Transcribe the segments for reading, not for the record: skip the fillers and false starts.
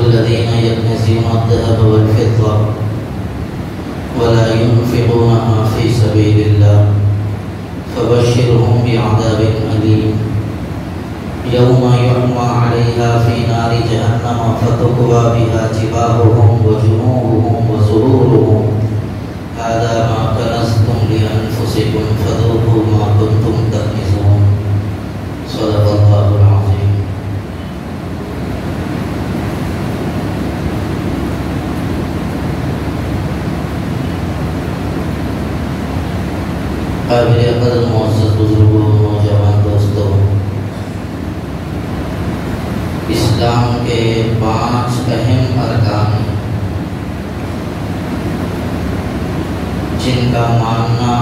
والذين يكنزون الذهب والفضة ولا ينفقونها في سبيل الله فبشرهم بعذاب أليم يوم يحمى عليها في نار جهنم فتكوى بها جباههم وجنوبهم وظهورهم هذا ما كنزتم لأنفسكم فذوقوا ما كنتم تكنزون صدق الله العظيم. قابل قدر معزز بزرگوں، نوجوان دوستوں، اسلام کے 5 اہم ارکان جن کا ماننا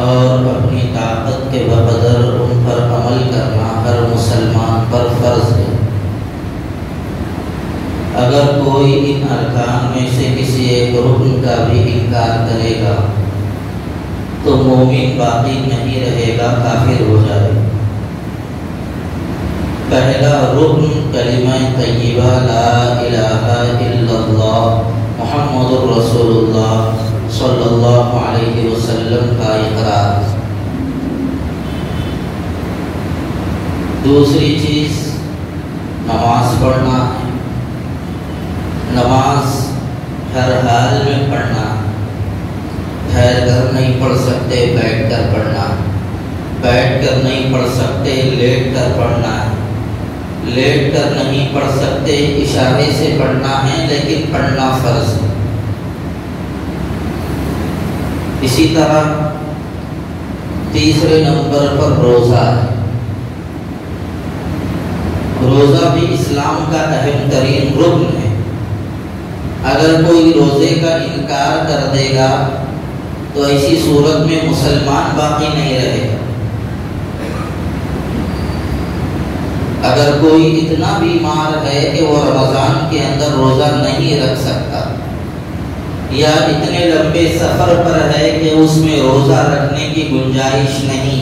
اور اپنی طاقت کے بقدر ان پر عمل کرنا ہر مسلمان پر فرض ہے۔ اگر کوئی ان ارکان میں سے کسی ایک رکن کا بھی انکار کرے گا تو مومن باقی نہیں رہے گا، کافر ہو جائے گا۔ پہلا رکن کلمہ طیبہ لا الہ الا اللہ محمد رسول اللہ صلی اللہ علیہ وسلم کا اقرار۔ دوسری چیز نماز پڑھنا ہے۔ نماز ہر حال میں پڑھنا ہے، ٹھہر کر نہیں پڑھ سکتے، بیٹھ کر پڑھنا ہے، بیٹھ کر نہیں پڑھ سکتے، لیٹ کر پڑھنا ہے، لیٹ کر نہیں پڑھ سکتے، اشارے سے پڑھنا ہے، لیکن پڑھنا فرض ہے۔ اسی طرح تیسرے نمبر پر روزہ ہے۔ روزہ بھی اسلام کا اہم ترین رکن ہے۔ اگر کوئی روزے کا انکار کر دے گا تو ایسی صورت میں مسلمان باقی نہیں رہے گا۔ اگر کوئی اتنا بیمار ہے کہ وہ رمضان کے اندر روزہ نہیں رکھ سکتا، یا اتنے لمبے سفر پر ہے کہ اس میں روزہ رکھنے کی گنجائش نہیں،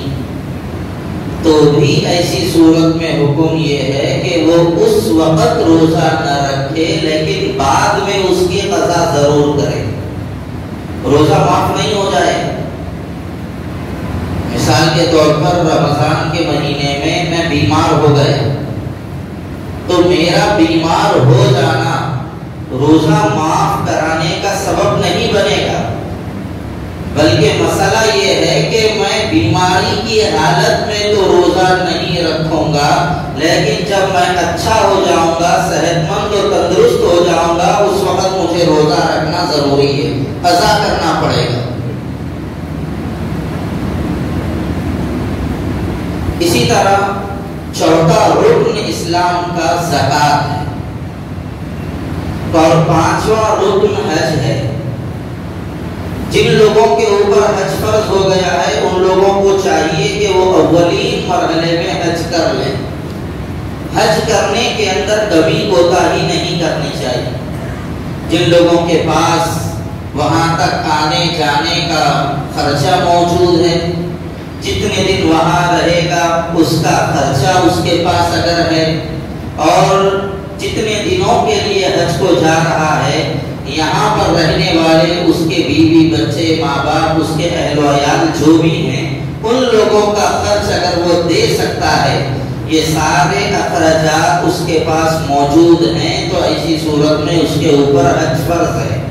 تو بھی ایسی صورت میں حکم یہ ہے کہ وہ اس وقت روزہ نہ رکھے، لیکن بعد میں اس کی قضا ضرور کرے، روزہ معاف نہیں ہو جائے۔ مثال کے طور پر رمضان کے مہینے میں بیمار ہو گیا تو میرا بیمار ہو جانا روزہ معاف کرانے کا سبب نہیں بنے گا، بلکہ مسئلہ یہ ہے کہ میں بیماری کی حالت میں تو روزہ نہیں رکھوں گا، لیکن جب میں اچھا ہو جاؤں گا، صحت مند اور تندرست ہو جاؤں گا، اس وقت مجھے روزہ رکھنا ضروری ہے، قضا کرنا پڑے گا۔ اسی طرح چوتھا رکن اسلام کا زکوٰۃ ہے، اور 5واں رکن حج ہے۔ جن لوگوں کے اوپر حج فرض ہو گیا ہے ان لوگوں کو چاہیے کہ وہ اولین مرحلے میں حج کر لیں۔ حج کرنے کے اندر کبھی کوتاہی نہیں کرنی چاہیے۔ جن لوگوں کے پاس وہاں تک آنے جانے کا خرچہ موجود ہے، جتنے دن وہاں رہے گا اس کا خرچہ اس کے پاس اگر ہے، اور جتنے دنوں کے لیے حج کو جا رہا ہے، یہاں پر رہنے والے اس کے بیوی بچے ماں باپ اس کے اہل و عیال جو بھی ہیں، ان لوگوں کا خرچ اگر وہ دے سکتا ہے، یہ سارے اخراجات اس کے پاس موجود ہیں، تو ایسی صورت میں اس کے اوپر حج فرض ہے۔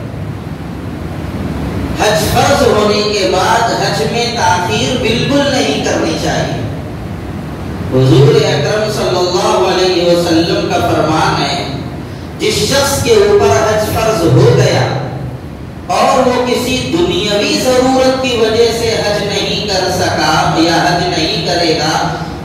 حج فرض ہونے کے بعد حج میں تاخیر بالکل نہیں کرنی چاہیے۔ حضور اکرم صلی اللہ علیہ وسلم کا فرمان ہے، جس شخص کے اوپر حج فرض ہو گیا اور وہ کسی دنیاوی ضرورت کی وجہ سے حج نہیں کر سکا یا حج نہیں کرے گا،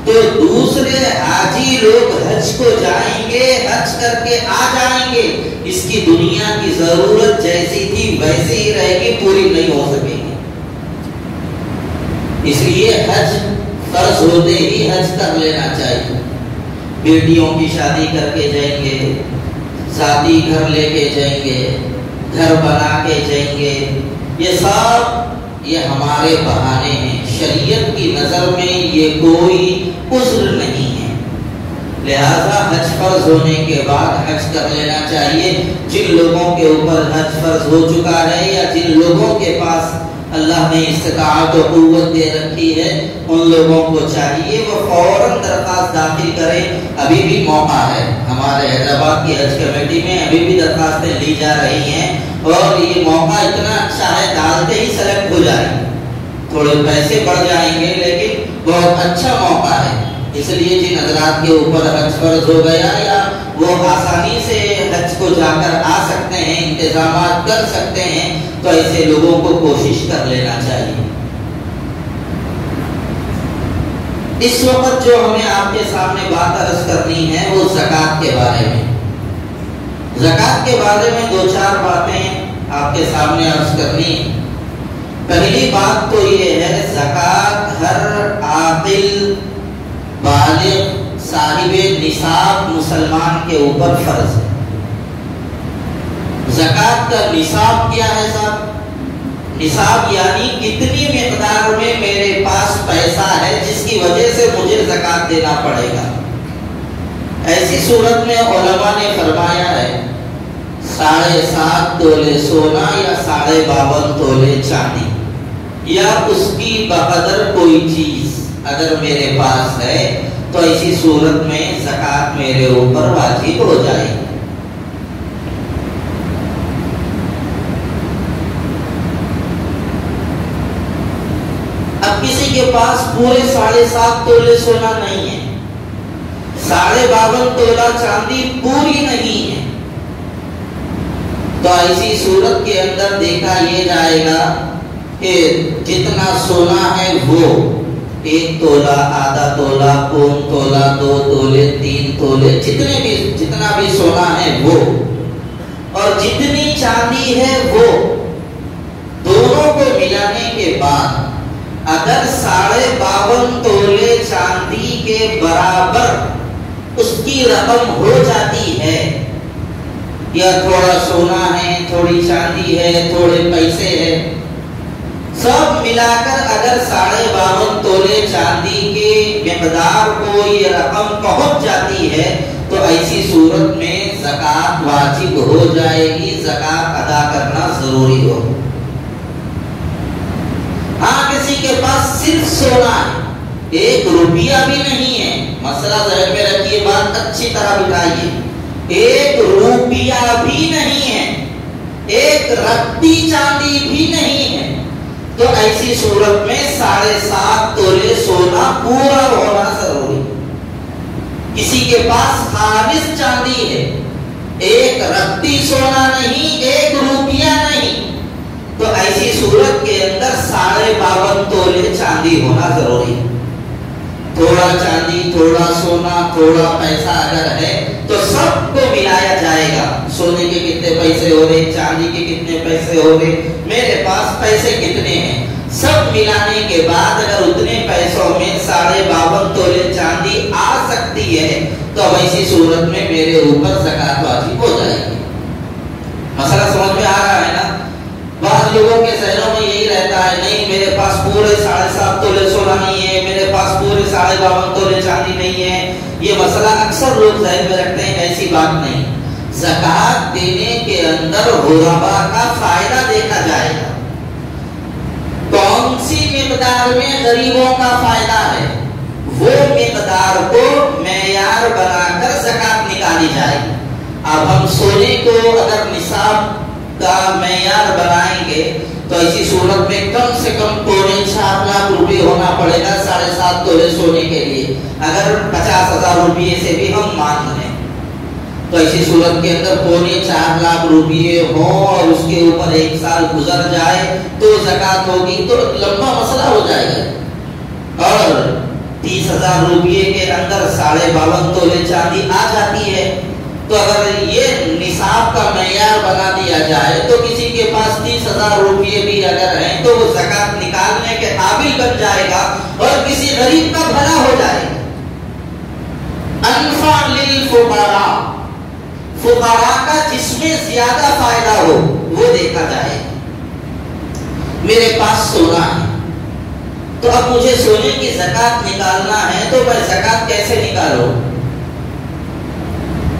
تو دوسرے حاجی لوگ حج کو جائیں گے، حج کر کے آ جائیں گے، اس کی دنیا کی ضرورت جیسی تھی ویسی ہی رہے گی، پوری نہیں ہو سکے گی۔ اس لیے حج فرض ہوتے ہی حج کر لینا چاہیے۔ بیٹیوں کی شادی کر کے جائیں گے، شادی گھر لے کے جائیں گے، گھر بنا کے جائیں گے، یہ سب یہ ہمارے بہانے ہیں، شریعت کی نظر میں یہ کوئی عذر نہیں ہے۔ لہذا حج فرض ہونے کے بعد حج کر لینا چاہیے. جن لوگوں کے اوپر حج فرض ہو چکا ہے یا جن لوگوں کے پاس اللہ نے استطاعت و قوت دے رکھی ہے ان لوگوں کو چاہیے وہ فوراً درخواست داخل کریں. ابھی بھی موقع ہے. ہمارے حیدرآباد کی حج کمیٹی میں ابھی بھی درخواستیں لی جا رہی ہیں اور یہ موقع اتنا اچھا ہے ڈالتے ہی سلیکٹ ہو جائیں. تھوڑے پیسے بڑھ جائیں گے لیکن بہت اچھا موقع ہے. اس لیے جن حضرات کے اوپر حج فرض ہو گیا یا وہ آسانی سے حج کو جا کر آ سکتے ہیں انتظامات کر سکتے ہیں تو ایسے لوگوں کو کوشش کر لینا چاہیے. اس وقت جو ہمیں آپ کے سامنے بات عرض کرنی ہے وہ زکوٰۃ کے بارے میں. زکوٰۃ کے بارے میں 2-4 باتیں آپ کے سامنے عرض کرنی ہے. پہلی بات تو یہ ہے زکوٰۃ ہر عاقل بالغ صاحب نصاب مسلمان کے اوپر فرض ہے. زکوٰۃ کا نصاب کیا ہے صاحب؟ نصاب یعنی کتنی مقدار میں میرے پاس پیسہ ہے جس کی وجہ سے مجھے زکوٰۃ دینا پڑے گا. ایسی صورت میں علماء نے فرمایا ہے 7.5 تولے سونا یا 52.5 تولے چاندی یا اس کی بقدر کوئی چیز اگر میرے پاس ہے تو ایسی صورت میں زکوٰۃ میرے اوپر واجب ہو جائے گی. اب کسی کے پاس پورے 7.5 تولے سونا نہیں ہے, 52.5 تولہ چاندی پوری نہیں ہے, تو ایسی صورت کے اندر دیکھا یہ جائے گا کہ جتنا سونا ہے وہ 1 تولہ, آدھا تولہ, پون تولہ, 2 تولے, 3 تولے, جتنا بھی سونا ہے وہ, اور جتنی چاندی ہے وہ, دونوں کو ملانے کے بعد اگر 52.5 تولے چاندی کے برابر اس کی رقم ہو جاتی ہے, یا تھوڑا سونا ہے, تھوڑی چاندی ہے, تھوڑے پیسے ہیں, سب ملا کر اگر 52.5 تولے چاندی کے مقدار کو یہ رقم پہنچ جاتی ہے تو ایسی صورت میں زکوٰۃ واجب ہو جائے گی, زکوٰۃ ادا کرنا ضروری ہو. ہاں کسی کے پاس صرف سونا ہے, 1 روپیہ بھی نہیں ہے, مسئلہ ذہن میں رکھیے, بات اچھی طرح بتائیے, 1 روپیہ بھی نہیں ہے, 1 رتی چاندی بھی نہیں ہے, تو ایسی صورت میں 7.5 تولے سونا پورا ہونا ضروری. کسی کے پاس خالص چاندی ہے, 1 رتی سونا نہیں, 1 روپیہ نہیں, تو ایسی صورت کے اندر 52.5 تولے چاندی ہونا ضروری. تھوڑا چاندی, تھوڑا سونا, تھوڑا پیسہ اگر ہے تو سب کو ملایا جائے گا. سونے کے کتنے پیسے ہو رہے, چاندی کے کتنے پیسے ہو رہے, میرے پاس پیسے کتنے ہیں, سب ملانے کے بعد اگر اتنے پیسوں میں 52.5 تولے چاندی آ سکتی ہے تو اب ایسی صورت میں میرے اوپر زکوٰۃ واجب ہو جائے گی. مسئلہ سمجھ میں آ رہا ہے نا؟ بعض لوگوں کے ذہنوں میں یہی رہتا ہے, نہیں میرے پاس پورے 7.5 تولے سونا نہیں ہے, میرے پاس پورے 52.5 تولے چاندی نہیں ہے. یہ مسئلہ اکثر لوگ ذہن میں رکھتے ہیں, ایسی بات نہیں. زکوٰۃ دینے کے اندر غربا کا فائدہ دیکھا جائے گا, کون سی مقدار میں غریبوں کا فائدہ ہے, وہ مقدار کو معیار بنا کر زکوٰۃ نکالی جائے گی. اب ہم سونے کو اگر نصاب کا معیار بنائیں گے تو ایسی صورت میں کم سے کم 4.5 لاکھ روپے ہونا پڑے گا 7.5 تولے سونے کے لیے. اگر 50,000 روپئے سے بھی ہم مان لیں تو ایسی صورت کے اندر 4.5 لاکھ روپئے ہوں اور اس کے اوپر 1 سال گزر جائے تو زکوٰۃ ہوگی تو لمبا مسئلہ ہو جائے گا. اور 30,000 روپئے کے اندر 52.5 تولے چاندی آ جاتی ہے تو اگر یہ نصاب کا معیار بنا دیا جائے تو کسی کے پاس 30,000 روپئے بھی اگر ہیں تو وہ زکوٰۃ نکالنے کے قابل بن جائے گا اور کسی غریب کا بھلا ہو جائے گا. انفع للفقراء, فقراء کا جس میں زیادہ فائدہ ہو وہ دیکھا جائے. میرے پاس سونا ہے تو اب مجھے سونے کی زکوٰۃ نکالنا ہے تو میں زکوٰۃ کیسے نکالوں؟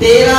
13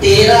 13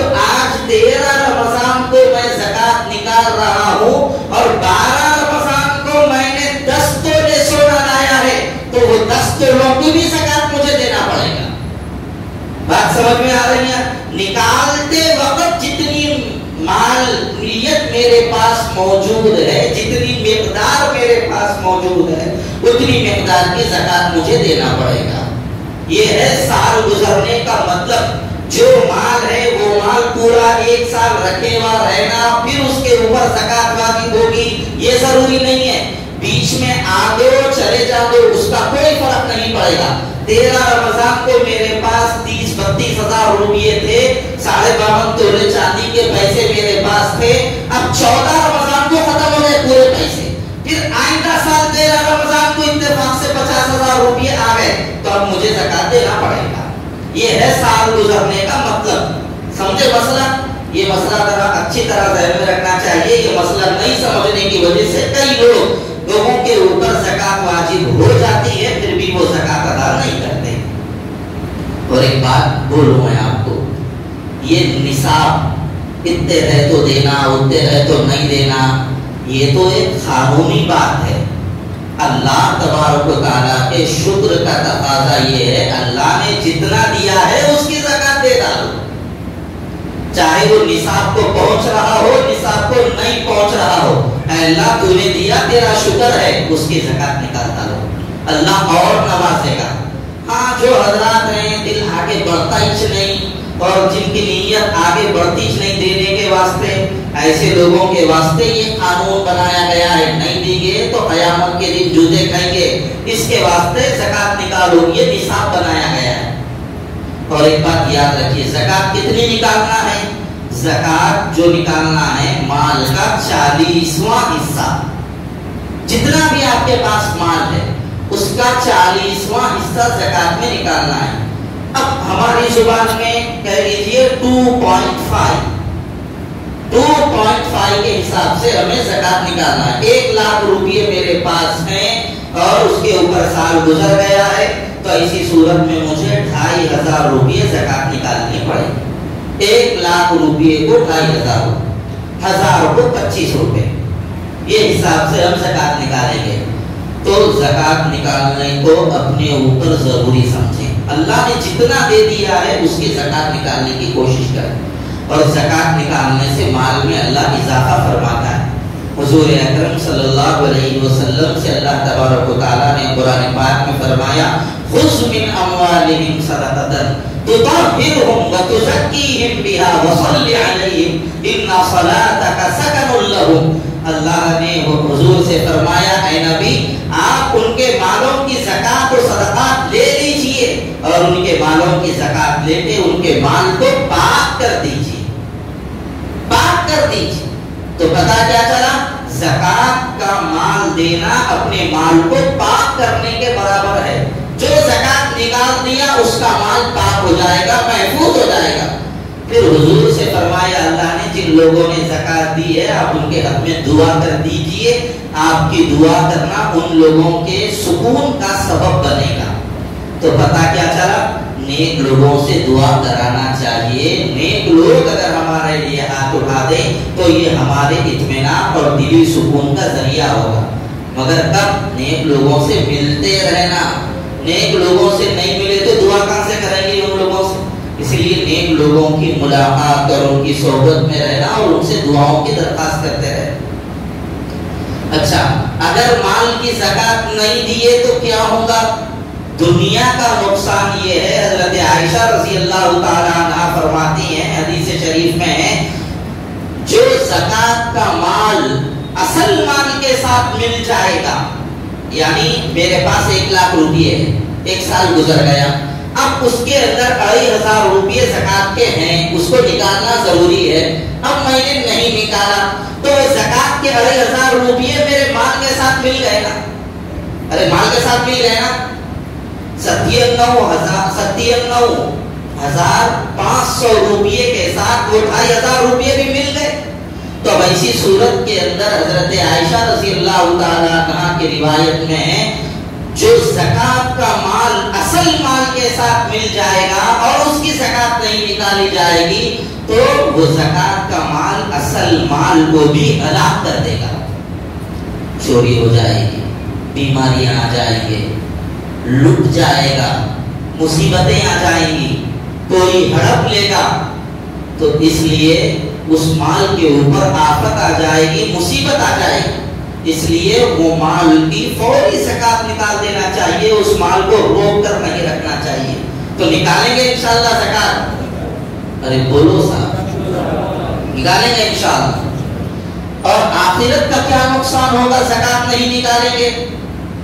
تو آج 13 رمضان کو میں زکات نکال رہا ہوں اور 12 رمضان کو میں نے 10 تولے سونا لایا ہے، تو وہ 10 تولوں کی بھی زکات مجھے دینا پڑے گا۔ بات سمجھ میں آ رہی ہے؟ نکالتے وقت جتنی مالیت میرے پاس موجود ہے، جتنی مقدار میرے پاس موجود ہے، اتنی مقدار کی زکات مجھے دینا پڑے گا۔ یہ ہے سال گزرنے کا مطلب۔ جو مال ہے وہ مال پورا 1 سال رکھے ہوا رہنا، پھر اس کے اوپر زکات واجب ہوگی، یہ ضروری نہیں ہے۔ بیچ میں آگے چلے جاؤ اس کا کوئی فرق نہیں پڑے گا۔ 13 رمضان کو میرے پاس 30-32 ہزار روپیے تھے، 52.5 تولے چاندی کے پیسے میرے پاس تھے۔ اب 14 رمضان کو ختم ہو گئے پورے پیسے، پھر آئندہ سال 13 رمضان کو اتفاق سے 50,000 روپیے آ گئے، تو اب مجھے زکات دینا پڑے گا۔ یہ ہے سال گزرنے کا مطلب۔ سمجھے مسئلہ؟ یہ مسئلہ ذرا اچھی طرح ذہن میں رکھنا چاہیے۔ یہ مسئلہ نہیں سمجھنے کی وجہ سے کئی لوگوں کے اوپر زکات واجب ہو جاتی ہے، پھر بھی وہ زکات ادا نہیں کرتے۔ اور ایک بات بولوں میں آپ کو، یہ نصاب اتنے ہے تو دینا، اتنے ہے تو نہیں دینا، یہ تو ایک قانونی بات ہے۔ اللہ تبارک و تعالیٰ کے شکر کا تقاضا یہ ہے، اللہ نے جتنا دیا ہے اس کی زکات دے ڈالو، چاہے وہ نصاب کو پہنچ رہا ہو، نصاب کو نہیں پہنچ رہا ہو۔ اے اللہ تو نے دیا، تیرا شکر ہے، اس کی زکات نکال ڈالو، اللہ اور نوازے گا۔ ہاں جو حضرات ہیں دل آگے بڑھتا ہی نہیں اور جن کی نیت آگے بڑھتی نہیں دینے کے واسطے، ایسے لوگوں کے واسطے یہ قانون بنایا گیا ہے، نہیں دی گئے تو قیامت کے دن جوتے کھائیں گے، اس کے واسطے زکات نکالو، یہ نصاب بنایا گیا ہے۔ اور ایک بات یاد رکھیے، زکات کتنی نکالنا ہے؟ زکات جو نکالنا ہے مال کا 40واں حصہ، جتنا بھی آپ کے پاس مال ہے اس کا 40واں حصہ زکات میں نکالنا ہے۔ اب ہماری زبان میں کہہ لیجئے 2.5 کے حساب سے ہمیں زکات نکالنا ہے۔ 1 لاکھ روپیے میرے پاس ہیں اور اس کے اوپر سال گزر گیا ہے، تو اسی صورت میں مجھے 2,500 روپیے زکات نکالنی پڑے گی۔ 1 لاکھ روپیے کو 2,500، 1000 کو 25 روپے، یہ حساب سے ہم زکات نکالیں گے۔ تو زکات نکالنے کو اپنے اوپر ضروری سمجھیں۔ اللہ نے جتنا دے دیا ہے اس کی زکات نکالنے کی کوشش کریں، اور زکات نکالنے سے مال میں اللہ اضافہ فرماتا ہے۔ حضور اکرم صلی اللہ علیہ وسلم سے اللہ تبارک و تعالیٰ نے قرآن پاک میں فرمایا، خذ من اموالہم صدقۃ تطہرہم وتزکیہم بہا وصلی علیہم ان صلاتک سکن لہم۔ اللہ نے حضور سے فرمایا، اے نبی آپ ان کے مالوں کی زکات و صدقات لے لیجئے اور ان کے مالوں کی زکات لے کے ان کے مال کو پاک کر دیجئے، پاک کر دیجئے۔ تو پتہ کیا چلا؟ زکات کا مال دینا اپنے مال کو پاک کرنے کے برابر ہے۔ جو زکات نکال دیا اس کا مال پاک ہو جائے گا، محفوظ ہو جائے گا۔ پھر حضور سے فرمایا اللہ نے، جن لوگوں نے زکات دی ہے آپ ان کے حق میں دعا کر دیجئے، آپ کی دعا کرنا ان لوگوں کے سکون کا سبب بنے گا۔ تو پتہ کیا چلا؟ نیک لوگوں سے دعا کرانا چاہیے۔ نیک لوگ اگر ہمارے لیے ہاتھ اٹھا دیں تو یہ ہمارے اطمینان اور دلی سکون کا ذریعہ ہوگا، مگر کب؟ نیک لوگوں سے ملتے رہنا۔ نیک لوگوں سے نہیں ملے تو دعا کہاں سے کریں گے ان لوگوں سے؟ اس لیے نیک لوگوں کی ملاقات اور ان کی صحبت میں رہنا اور ان سے دعاؤں کی درخواست کرتے رہے۔ اچھا، اگر مال کی زکات نہیں دیے تو کیا ہوگا؟ دنیا کا نقصان یہ ہے، حضرت عائشہ رضی اللہ تعالیٰ عنہا فرماتی ہیں، حدیث شریف میں ہے، جو زکات کا مال اصل مال کے ساتھ مل جائے گا، یعنی میرے پاس 1 لاکھ روپیے ہے، 1 سال گزر گیا، اب اس کے اندر 2,500 روپیے زکات کے ہیں، اس کو نکالنا ضروری ہے، اب میں نے نہیں نکالا تو زکات کے 2,500 روپیے میرے مال کے ساتھ مل گئے نا؟ ارے مال کے ساتھ مل گئے نا؟ 97,500 روپیے کے ساتھ وہ 2,500 روپیے بھی مل گئے۔ تو اب ایسی صورت کے اندر حضرت عائشہ رضی اللہ تعالیٰ عنہا کی روایت میں ہے، جو زکات کا مال اصل مال کے ساتھ مل جائے گا اور اس کی زکات نہیں نکالی جائے گی تو وہ زکات کا مال اصل مال کو بھی ہلاک کر دے گا. چوری ہو جائے گی، بیماریاں آ جائیں گے، لٹ جائے گا، مصیبتیں آ جائیں گی، کوئی ہڑپ لے گا. تو اس لیے اس مال کے اوپر آفت آ جائے گی، مصیبت آ جائے گی. اس لیے وہ مال کی فوری زکات نکال دینا چاہیے، اس مال کو روک کر نہیں رکھنا چاہیے. تو نکالیں گے انشاءاللہ زکات؟ ارے بولو صاحب، نکالیں گے انشاءاللہ. اور آخرت کا کیا نقصان ہوگا زکات نہیں نکالیں گے؟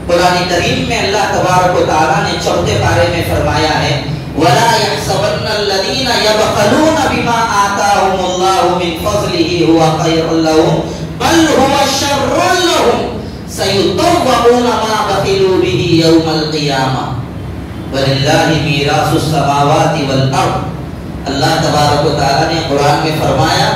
قرآن کریم میں اللہ تبارک و تعالیٰ نے 4 پارے میں فرمایا ہے وَلَا يَحْسَبَنَّ الَّذِينَ يَبْخَلُونَ بِمَا آتَاهُمُ اللَّهُ مِنْ فَضْلِهِ هُوَ خَيْرٌ لَهُمْ بل هو شر لهم سيطوقون ما بخلوا به يوم القيامة ولله ميراث السماوات والارض. اللہ تبارک و تعالیٰ نے قرآن میں فرمایا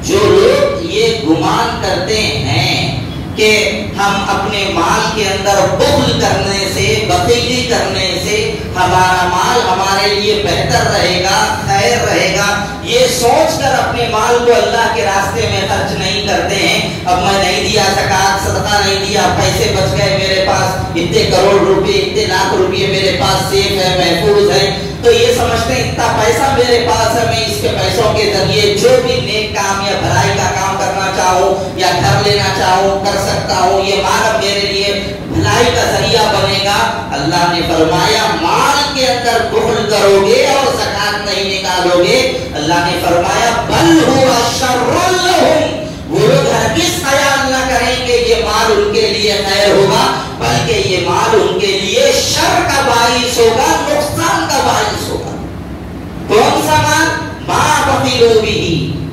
جو لوگ یہ گمان کرتے ہیں کہ ہم اپنے مال کے اندر بخل کرنے سے، بخیلی کرنے سے ہمارا مال ہمارے لیے بہتر رہے گا، خیر رہے گا، یہ سوچ کر اپنے مال کو اللہ کے راستے میں خرچ نہیں کرتے ہیں. اب میں نہیں دیا زکات، صدقہ نہیں دیا، پیسے بچ گئے میرے پاس، اتنے کروڑ روپے، اتنے لاکھ روپے میرے پاس سیف ہے، محفوظ ہے، تو یہ سمجھتے ہیں اتنا پیسہ میرے پاس ہے، میں اس کے پیسوں کے ذریعے جو بھی نیک کام یا بھلائی کا کام کرنا چاہوں یا گھر لینا چاہوں کر سکتا ہوں، یہ مال میرے لیے بھلائی کا ذریعہ بنے گا. اللہ نے فرمایا مال کے اندر بخل کرو گے اور زکات نہیں نکالو گے، اللہ نے فرمایا بل ہوا شر لہم، وہ لوگ ہرگز خیال نہ کریں گے یہ مال ان کے لیے خیر ہوگا، بلکہ یہ مال ان کے لیے شر کا باعث ہوگا، نقصان کا باعث ہوگا. کون سا مال؟ ما بخلوا به،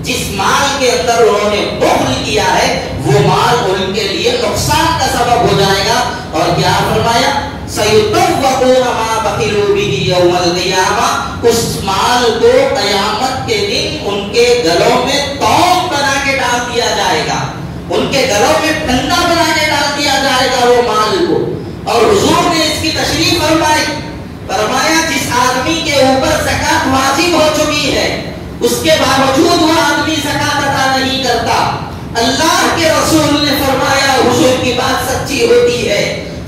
جس مال کے اندر انہوں نے بخل کیا ہے وہ مال ان کے لیے نقصان کا سبب ہو جائے گا. اور کیا فرمایا سیطوقون ما بخلوا به یوم القیامہ، اس مال کو قیامت کے دن ان کے گلوں میں توق بنا کے ڈال دیا جائے گا، ان کے گلوں میں پھندا بنا کے ڈال دیا جائے گا وہ مال کو. اور حضور نے اس کی تشریح فرمائی، فرمایا جس آدمی کے اوپر زکات واجب ہو چکی ہے اس کے باوجود وہ آدمی زکات ادا نہیں کرتا، اللہ کے رسول نے فرمایا حضور کی بات سچی ہوتی ہے،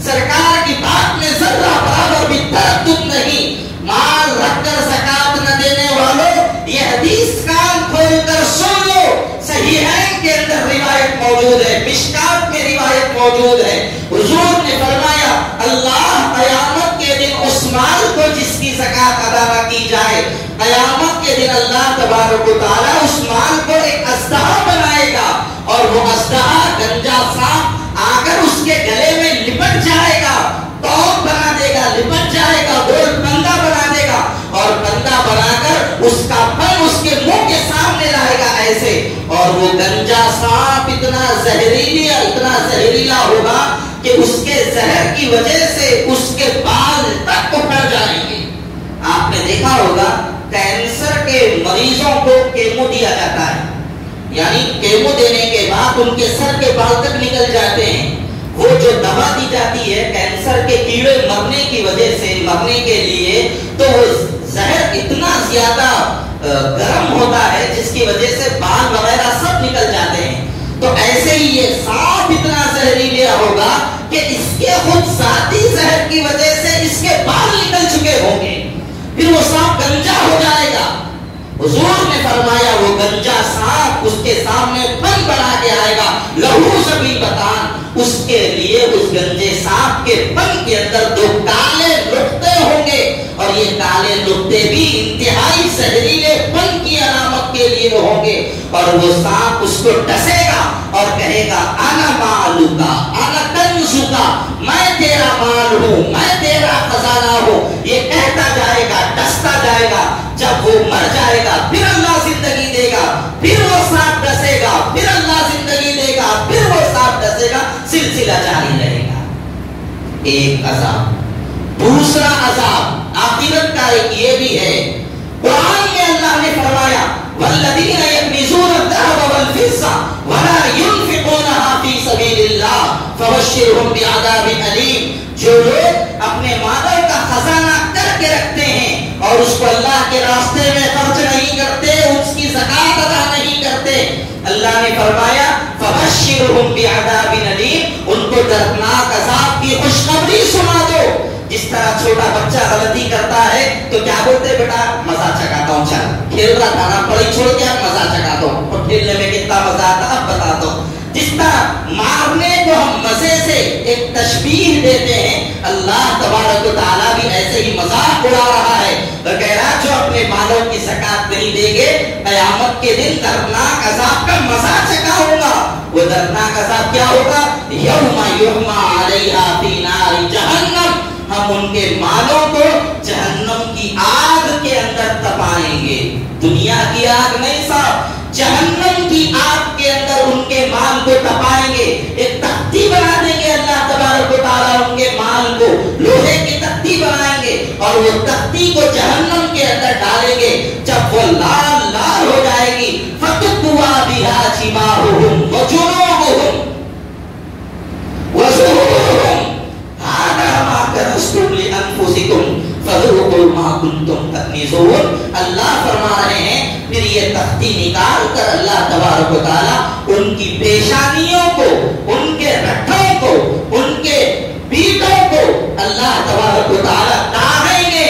سرکار کی بات میں ذرہ برابر بھی تردد نہیں. مال رکھ کر زکات نہ دینے والوں یہ حدیث کان کھول کر سن لو، صحیحین کے اندر روایت موجود ہے، مشکات میں روایت موجود ہے. حضور نے فرمایا اللہ قیامت کے دن اس مال کو جس کی زکات ادا نہ کی جائے، قیامت کے دن اللہ تبارک و تعالیٰ اس مال کو ایک اژدہا بنائے گا، اور وہ اژدہا گنجا سانپ آ کر اس کے گلے میں لپٹ جائے گا، توق بنا دے گا، لپٹ جائے گا، گول پندا بنا دے گا، اور پندا بنا کر اس کا پن اس کے منہ کے سامنے لائے گا ایسے. اور وہ گنجا سانپ اتنا زہریلا ہوگا کہ اس کے زہر کی وجہ سے اس کے بال تک اکھڑ جائیں گے. آپ نے دیکھا ہوگا کینسر کے مریضوں کو کیمو دیا جاتا ہے، یعنی کیمو دینے کے بعد ان کے سر کے بال تک نکل جاتے ہیں. وہ جو دوا دی جاتی ہے کینسر کے کیڑے مرنے کی وجہ سے، مرنے کے لیے، تو وہ زہر اتنا زیادہ گرم ہوتا ہے جس کی وجہ سے بال وغیرہ سب نکل جاتے ہیں. تو ایسے ہی یہ سانپ اتنا زہریلا ہوگا کہ اس کے خود ذاتی زہر کی وجہ سے اس کے بال نکل چکے ہوں گے، پھر وہ سانپ گنجا ہو جائے گا. حضور نے فرمایا وہ گنجا سانپ اس کے سامنے پن بنا کے آئے گا، لہو سبھی بتان، اس کے لیے اس گنجے سانپ کے پن کے اندر 2 کالے نقطے ہوں گے، اور یہ کالے نقطے بھی انتہائی زہریلے پن کی علامت کے لیے ہوں گے. اور وہ سانپ اس کو ڈسے گا اور کہے گا انا مالوکا انا کنزوکا، میں تیرا مال ہوں، میں تیرا خزانہ ہوں. یہ کہتا جائے گا، ڈستا جائے گا. جب وہ مر جائے گا پھر اللہ زندگی دے گا، پھر وہ سانپ ڈسے گا، پھر اللہ زندگی دے گا، پھر وہ سانپ ڈسے گا، سلسلہ جاری رہے گا. ایک عذاب. دوسرا عذاب آخرت کا ایک یہ بھی ہے. قرآن میں اللہ نے فرمایا والذین یکنزون الذهب والفضة ولا ينفقونها في سبيل الله فبشرهم بعذاب أليم. جو لوگ اپنے مالوں کا خزانہ کر کے رکھتے ہیں اور اس کو اللہ کے راستے میں خرچ نہیں کرتے، اس کی زکات ادا نہیں کرتے، اللہ نے فرمایا فبشرہم بعذاب الیم، ان کو دردناک عذاب کی خوشخبری سنا دو۔ جس طرح چھوٹا بچہ غلطی کرتا ہے تو کیا بولتے بیٹا مزہ چکاتا ہوں، چل کھیل رہا تھا نا، پڑھائی چھوڑ کے اب مزہ چکاتا ہوں، اور کھیلنے میں کتنا مزہ آتا اب بتاتا ہوں۔ جس طرح مارنے کو ہم مزے سے ایک تشبیہ دیتے ہیں، اللہ تبارک و تعالیٰ بھی ایسے ہی مذاق اڑا رہا ہے اور کہہ رہا جو اپنے مالوں کی زکات نہیں دیں گے قیامت کے دن دردناک عذاب کا مزہ چکاؤں گا۔ وہ دردناک عذاب کیا ہوگا؟ یوم یحمى علیہا فی نار جہنم، ہم ان کے مالوں کو جہنم کی آگ کے اندر تپائیں گے، دنیا کی آگ نہیں صاحب، جہنم کی آگ کے اندر ان کے مال کو تپائیں گے، ایک تختی بنا دیں گے اللہ تبارک و تعالیٰ ان کے مال کو، لوہے کی تختی بنائیں گے اور وہ تختی کو جہنم کے اندر ڈالیں گے، جب وہ لال لال ہو جائے گی فَتُقْوَى بِهَا جِبَاهُهُمْ وَجُنُوبُهُمْ وَظُهُورُهُمْ هَذَا مَا كَنَزْتُمْ لِأَنفُسِكُمْ فَذُوقُوا مَا كُنتُمْ تَكْنِزُونَ۔ اللہ فرما رہے ہیں پھر یہ تختی نکال کر اللہ تبارک و تعالیٰ ان کی پیشانیوں کو، ان کے رٹھوں کو، ان کے پیٹوں کو اللہ تبارک و تعالیٰ داغیں گے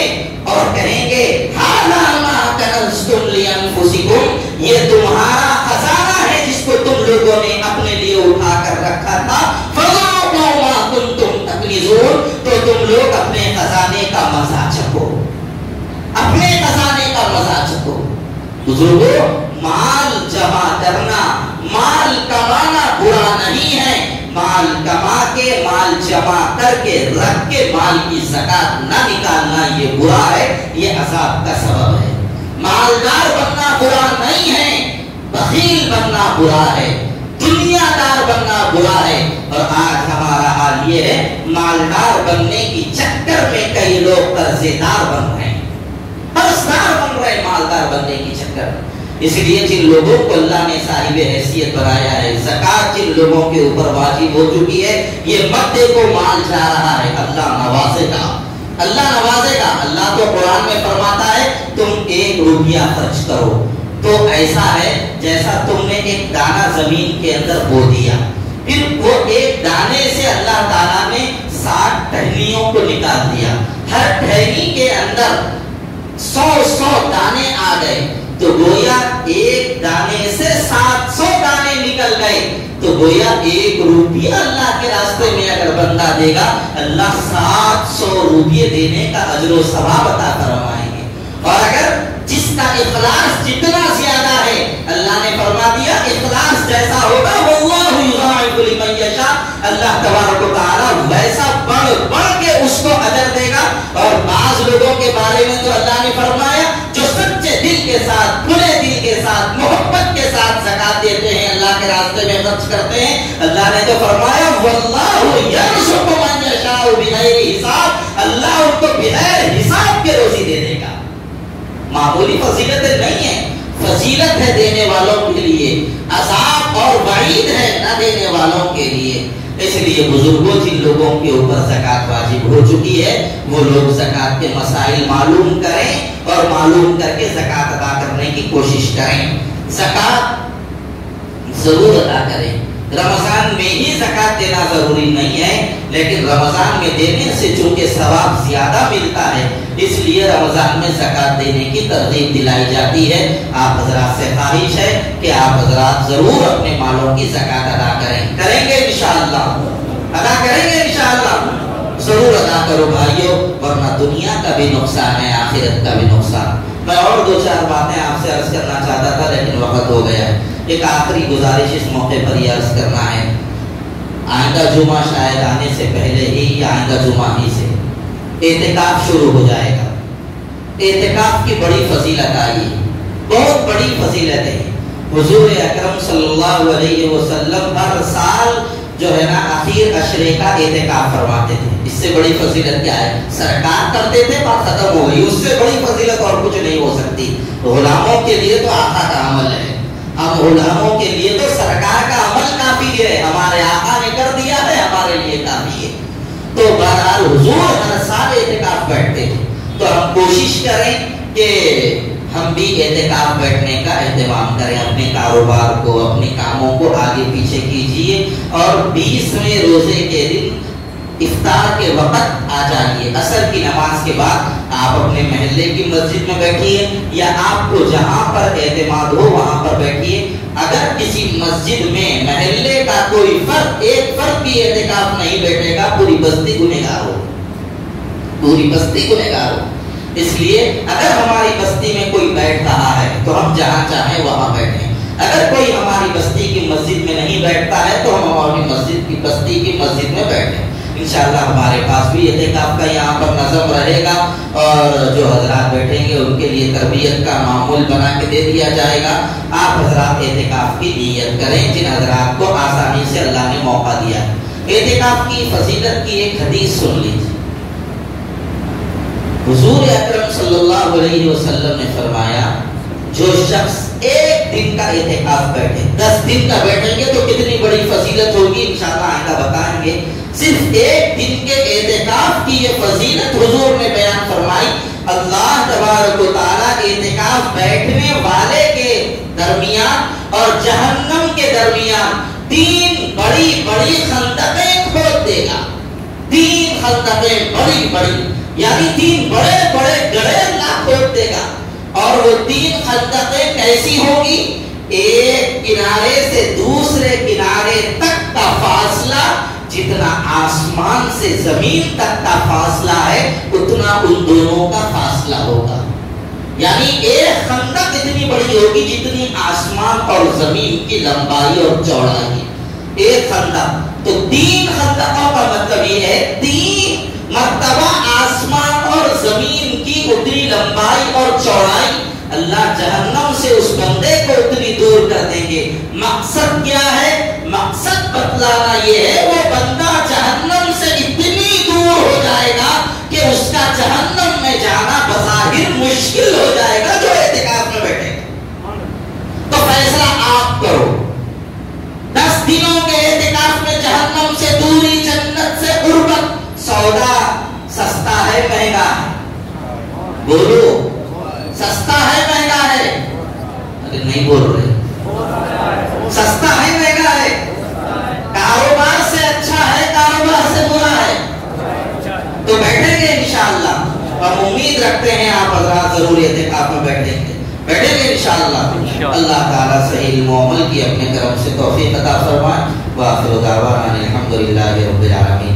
اور کہیں گے هَذَا مَا كَنَزْتُمْ لِأَنفُسِكُمْ، یہ تمہارا خزانہ ہے جس کو تم لوگوں نے اپنے لیے اٹھا کر رکھا تھا، فَذُوقُوا مَا كُنتُمْ تَكْنِزُونَ، تو تم لوگ اپنے خزانے کا مزہ چکھو، اپنے خزانے کا مزہ چکھو۔ بزرگوں، مال جمع کرنا، مال کمانا برا نہیں ہے، مال کما کے، مال جمع کر کے رکھ کے مال کی زکات نہ نکالنا یہ برا ہے، یہ عذاب کا سبب ہے۔ مالدار بننا برا نہیں ہے، بخیل بننا برا ہے، دنیا دار بننا برا ہے، اور آج ہمارا حال یہ ہے مالدار بننے کی چکر میں کئی لوگ قرضے دار بن رہے ہیں، قرضدار بن رہے ہیں مالدار بننے کی چکر۔ اس لیے جن لوگوں کو اللہ نے صاحب حیثیت بنایا ہے، زکات جن لوگوں کے اوپر واجب ہو چکی ہے، یہ مت دیکھو مال جا رہا ہے، اللہ نوازے گا، اللہ نوازے گا۔ اللہ تو قرآن میں فرماتا ہے تم 1 روپیہ خرچ کرو تو ایسا ہے جیسا تم نے ایک دانہ زمین کے اندر بو دیا، پھر وہ ایک دانے سے اللہ تعالیٰ نے 60 ٹہنیوں کو نکال دیا، ہر ٹہنی کے اندر 100 دانے آ گئے، تو گویا ایک دانے سے 700 دانے نکل گئے، تو گویا 1 روپیہ اللہ کے راستے میں اگر بندہ دے گا اللہ 700 روپیے دینے کا اجر و ثواب عطا فرمائیں گے۔ اور اگر جس کا اخلاص جتنا زیادہ ہے، اللہ نے فرما دیا اخلاص جیسا ہوگا واللہ یضاعف لمن یشاء، اللہ تبارک و تعالیٰ ویسا بڑھ بڑھ کے اس کو اجر دے گا۔ اور بعض لوگوں کے بارے میں تو اللہ نے فرمایا جو سچے دل کے ساتھ، کھلے دل کے ساتھ، محبت کے ساتھ زکات دیتے ہیں، اللہ کے راستے میں خرچ کرتے ہیں، اللہ نے تو فرمایا واللہ یرزق من یشاء بغیر حساب، اللہ ان کو بغیر حساب کے روزی دے دے گا۔ معمولی فضیلتیں نہیں ہیں، فضیلت ہے دینے والوں کے لیے، عذاب اور وعید ہے نہ دینے والوں کے لیے۔ اس لیے بزرگوں جن لوگوں کے اوپر زکات واجب ہو چکی ہے وہ لوگ زکات کے مسائل معلوم کریں اور معلوم کر کے زکات ادا کرنے کی کوشش کریں، زکات ضرور ادا کریں۔ رمضان میں ہی زکات دینا ضروری نہیں ہے، لیکن رمضان میں دینے سے چونکہ ثواب زیادہ ملتا ہے اس لیے رمضان میں زکات دینے کی ترغیب دلائی جاتی ہے۔ آپ حضرات سے خواہش ہے کہ آپ حضرات ضرور اپنے مالوں کی زکات ادا کریں گے انشاءاللہ، ادا کریں گے انشاءاللہ، ضرور ادا کرو بھائیو، ورنہ دنیا کا بھی نقصان ہے، آخرت کا بھی نقصان۔ میں اور 2-4 باتیں آپ سے عرض کرنا چاہتا تھا لیکن وقت ہو گیا ہے۔ ایک آخری گزارش اس موقع پر یہ عرض کرنا ہے، آئندہ جمعہ شاید آنے سے پہلے ہی یا آئندہ جمعہ ہی سے اعتکاف شروع ہو جائے گا۔ اعتکاف کی بڑی فضیلت آئی، بہت بڑی فضیلت ہے۔ حضور اکرم صلی اللہ علیہ وسلم ہر سال جو ہے نا آخر عشرے کا اعتکاف فرماتے تھے۔ اس سے بڑی فضیلت کیا ہے؟ سرکار کرتے تھے بات ختم ہو گئی، اس سے بڑی فضیلت اور کچھ نہیں ہو سکتی۔ غلاموں کے لیے تو آقا کا عمل ہے، ہم غلاموں کے لیے تو سرکار کا عمل کافی ہے، ہمارے آقا نے کر دیا ہے، ہمارے لیے کافی ہے۔ تو بہرحال حضور ہر سال اعتکاف بیٹھتے تھے تو ہم کوشش کریں کہ ہم بھی اعتکاف بیٹھنے کا اہتمام کریں، اپنے کاروبار کو، اپنے کاموں کو آگے پیچھے کیجئے، اور 20ویں روزے کے دن افطار کے وقت آ جائیے، عصر کی نماز کے بعد آپ اپنے محلے کی مسجد میں بیٹھیے یا آپ کو جہاں پر اعتماد ہو وہاں پر بیٹھیے۔ اگر کسی مسجد میں محلے کا کوئی فرد، ایک فرد بھی اعتکاف نہیں بیٹھے گا، پوری بستی گنہگار ہو، پوری بستی گنہگار ہو۔ اس لیے اگر ہماری بستی میں کوئی بیٹھ رہا ہے تو ہم جہاں چاہیں وہاں بیٹھیں، اگر کوئی ہماری بستی کی مسجد میں نہیں بیٹھتا ہے تو ہم ہماری مسجد کی بستی کی مسجد میں بیٹھیں۔ انشاءاللہ ہمارے پاس بھی اعتکاف کا یہاں پر نظم رہے گا، اور جو حضرات بیٹھیں گے ان کے لیے تربیت کا معمول بنا کے دے دیا جائے گا۔ آپ حضرات اعتکاف کی نیت کریں جن حضرات کو آسانی سے اللہ نے موقع دیا ہے۔ اعتکاف کی فضیلت کی ایک حدیث سن لیجیے۔ حضور اکرم صلی اللہ علیہ وسلم نے فرمایا، جو شخص ایک دن کا اعتکاف بیٹھے، 10 دن کا بیٹھیں گے تو کتنی بڑی فضیلت ہوگی انشاءاللہ آئندہ بتائیں گے۔ صرف ایک دن کے اعتکاف کی یہ فضیلت حضور نے بیان فرمائی۔ اللہ تبارک و تعالی اعتکاف بیٹھنے والے کے درمیان اور جہنم کے درمیان 3 بڑی بڑی خندقیں کھود دے گا، 3 خندقیں بڑی بڑی، یعنی 3 بڑے بڑے گڑھے اللہ کھود دے گا۔ اور وہ 3 خندقیں کیسی ہوگی؟ ایک کنارے سے دوسرے کنارے تک کا فاصلہ جتنا آسمان سے زمین تک کا فاصلہ ہے اتنا ان دونوں کا فاصلہ ہوگا، یعنی ایک خندق اتنی بڑی ہوگی جتنی آسمان اور زمین کی لمبائی اور چوڑائی۔ ایک خندق تو 3 خندقوں کا مطلب یہ ہے 3 مرتبہ آسمان اور زمین کی اتنی لمبائی اور چوڑائی۔ اللہ جہنم سے اس بندے کو اتنی دور کر دیں گے۔ مقصد کیا ہے؟ مقصد بتلانا یہ ہے وہ بندہ جہنم سے اتنی دور ہو جائے گا کہ اس کا جہنم میں جانا بظاہر مشکل ہو جائے گا جو اعتکاف میں بیٹھے گا۔ تو فیصلہ آپ کرو، 10 دنوں کے اعتکاف میں جہنم سے دوری، جنت سے قربت، سودا سستا ہے مہنگا ہے؟ بولو، سستا ہے مہنگا ہے؟ ارے نہیں بول رہے، سستا ہے مہنگا ہے؟ کاروبار سے اچھا ہے کاروبار سے برا ہے؟ تو بیٹھیں گے انشاءاللہ، ہم امید رکھتے ہیں آپ حضرات ضرور اعتکاف میں بیٹھیں گے انشاءاللہ۔ اللہ تعالیٰ صحیح علم و عمل کی اپنے کرم سے توفیق عطا فرمائے۔ وآخر دعوانا الحمدللہ رب العالمین۔